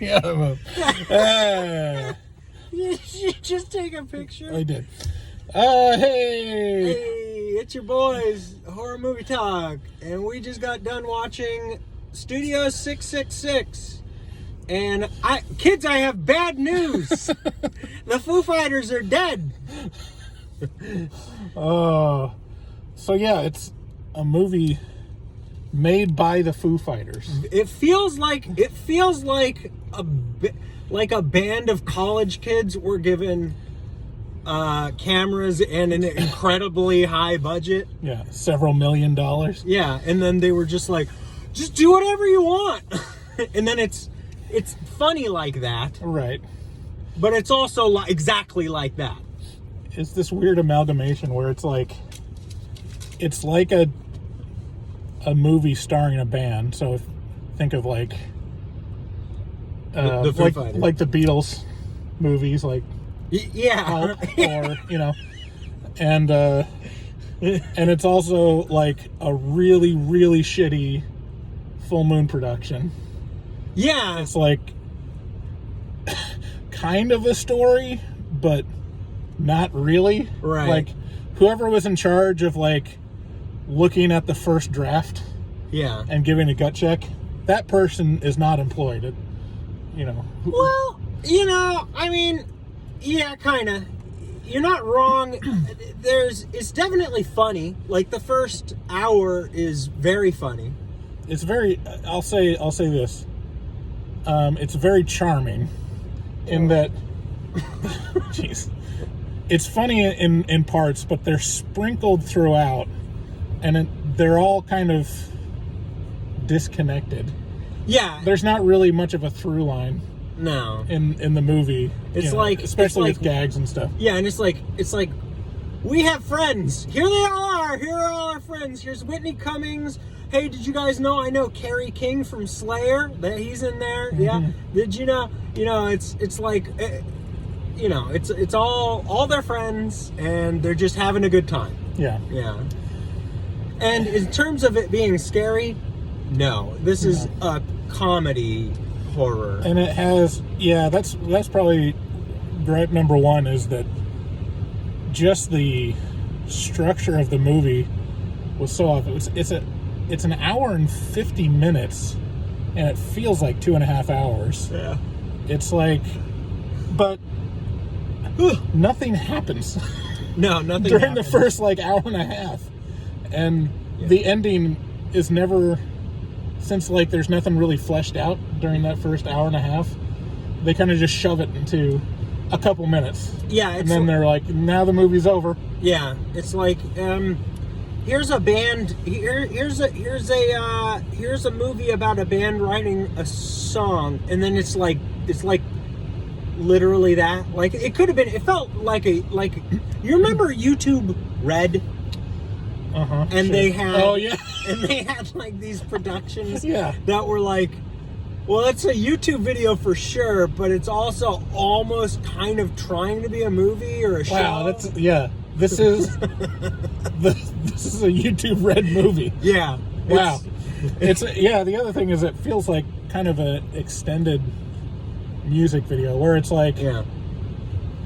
Yeah. You should just take a picture. I did. Hey. Hey, it's your boys, Horror Movie Talk, and we just got done watching Studio 666. And I have bad news. The Foo Fighters are dead. So yeah, it's a movie made by the Foo Fighters. It feels like a band of college kids were given cameras and an incredibly high budget. Yeah, several $1 million. Yeah, and then they were just like, just do whatever you want. And then it's funny like that. Right. But it's also exactly like that. It's this weird amalgamation where it's like a movie starring a band. So think of like the Foo Fighters. Like the Beatles movies, like yeah, or and it's also like a really, really shitty Full Moon production. Yeah, it's like kind of a story, but not really. Right. Like whoever was in charge of like looking at the first draft, yeah, and giving a gut check, that person is not employed. Well, I mean, yeah, kind of. You're not wrong. It's definitely funny. Like the first hour is very funny. It's very. I'll say this. It's very charming, in that. Jeez. It's funny in parts, but they're sprinkled throughout, and they're all kind of disconnected. Yeah. There's not really much of a through line. No. In the movie. It's especially with gags and stuff. Yeah, and it's like we have friends. Here they all are. Here are all our friends. Here's Whitney Cummings. Hey, did you guys know I know Kerry King from Slayer? That he's in there. Mm-hmm. Yeah. Did you know? It's like it's all their friends, and they're just having a good time. Yeah. Yeah. And in terms of it being scary, no. This is a comedy horror. And it has, that's probably gripe number one, is that just the structure of the movie was so off. It's an hour and 50 minutes, and it feels like 2.5 hours. Yeah. It's like, but nothing happens. No, nothing during happens. the first hour and a half, and the ending is never, since there's nothing really fleshed out during that first hour and a half. They kind of just shove it into a couple minutes. Yeah, and then they're like, now the movie's over. Yeah, it's like, here's a band. Here's a movie about a band writing a song, and then it's like literally that. Like it could have been. It felt like you remember YouTube Red. Uh-huh. And sure. they had. Oh yeah. And they had these productions. Yeah. That were like, well, it's a YouTube video for sure, but it's also almost kind of trying to be a movie or a show. Wow, This is this is a YouTube Red movie. Yeah. Wow. It's the other thing is it feels like kind of an extended music video where it's like, yeah.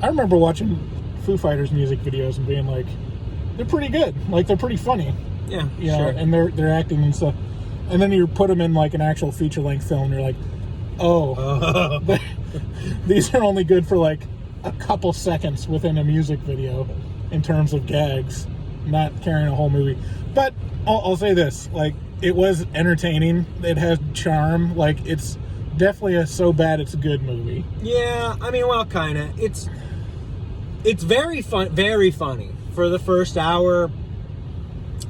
I remember watching Foo Fighters music videos and being like, they're pretty good. They're pretty funny. Yeah. You know, and they're acting and stuff. And then you put them in an actual feature-length film and you're like, these are only good for a couple seconds within a music video in terms of gags, not carrying a whole movie. But I'll say this, it was entertaining. It has charm. It's definitely a so bad it's good movie. Yeah, I mean, well, kind of. It's very funny for the first hour.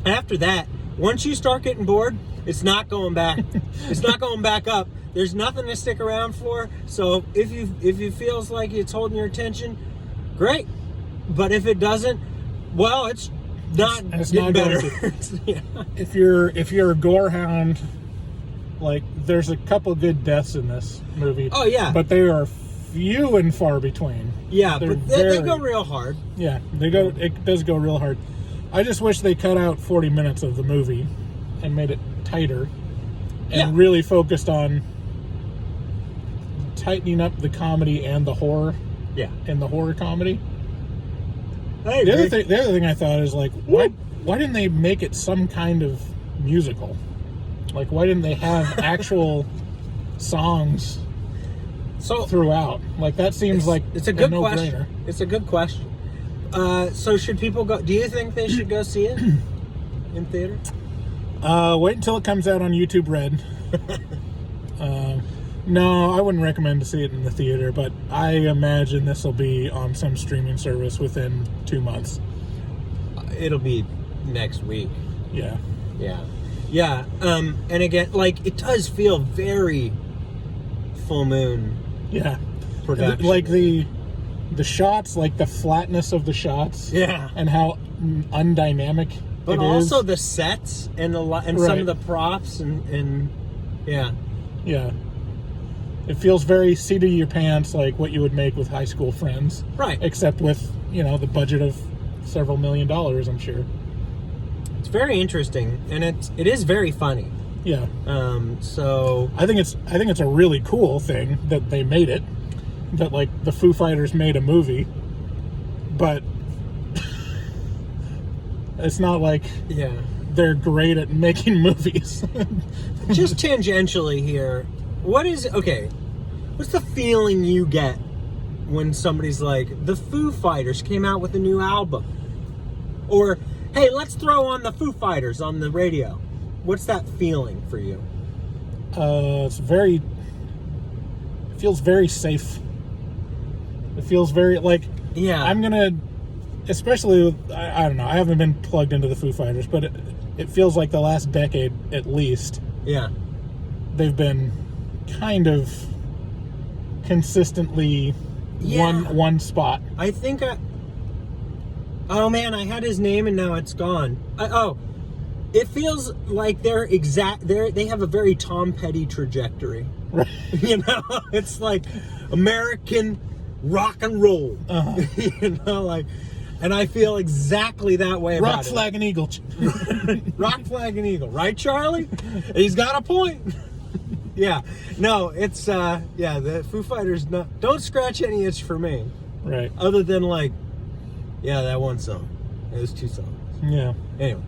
After that, once you start getting bored, it's not going back. It's not going back up. There's nothing to stick around for. So if it feels like it's holding your attention, great. But if it doesn't, well, it's not better. Yeah. If you're a gore hound, there's a couple good deaths in this movie. Oh yeah. But they are few and far between. Yeah, but they go real hard. Yeah, it does go real hard. I just wish they cut out 40 minutes of the movie and made it tighter and really focused on tightening up the comedy and the horror Yeah. in the horror comedy. I The agree. other thing I thought is like, why didn't they make it some kind of musical? Like, why didn't they have actual songs So throughout? Like, that seems like it's a good no-brainer. question. It's a good question. So should people go? Do you think they should go see it in theater? Wait until it comes out on YouTube Red. No, I wouldn't recommend to see it in the theater, but I imagine this will be on some streaming service within 2 months. It'll be next week. Yeah. Yeah. And again, like, it does feel very Full Moon Yeah. production. Like the shots, like the flatness of the shots. Yeah. And how undynamic But it also is. the sets and some Right. of the props and yeah. Yeah. It feels very seat of your pants, like what you would make with high school friends. Right. Except with, the budget of several $1 million, I'm sure. It's very interesting, and it is very funny. Yeah. So I think it's a really cool thing that they made it. That, like, the Foo Fighters made a movie. But it's not like yeah. they're great at making movies. Just tangentially here, what's the feeling you get when somebody's like, the Foo Fighters came out with a new album? Or, hey, let's throw on the Foo Fighters on the radio. What's that feeling for you? It feels very safe. It feels very, like, Yeah. I'm gonna, especially with, I don't know, I haven't been plugged into the Foo Fighters, but it feels like the last decade at least, Yeah. they've been kind of consistently Yeah. one spot. I think oh man, I had his name and now it's gone. It feels like they have a very Tom Petty trajectory. Right. It's like American rock and roll. Uh-huh. And I feel exactly that way about Rock, it. flag, and eagle. Rock, flag, and eagle, right, Charlie? He's got a point. Yeah, no, it's the Foo Fighters. Don't scratch any itch for me, Right. other than that one song. It was 2 songs. Yeah. Anyway,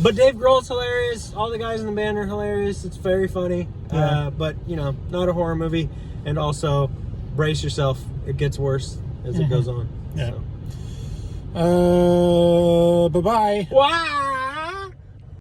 but Dave Grohl's hilarious. All the guys in the band are hilarious. It's very funny. Yeah. But not a horror movie. And also, brace yourself. It gets worse as it goes on. Yeah. So. Bye-bye. Wow.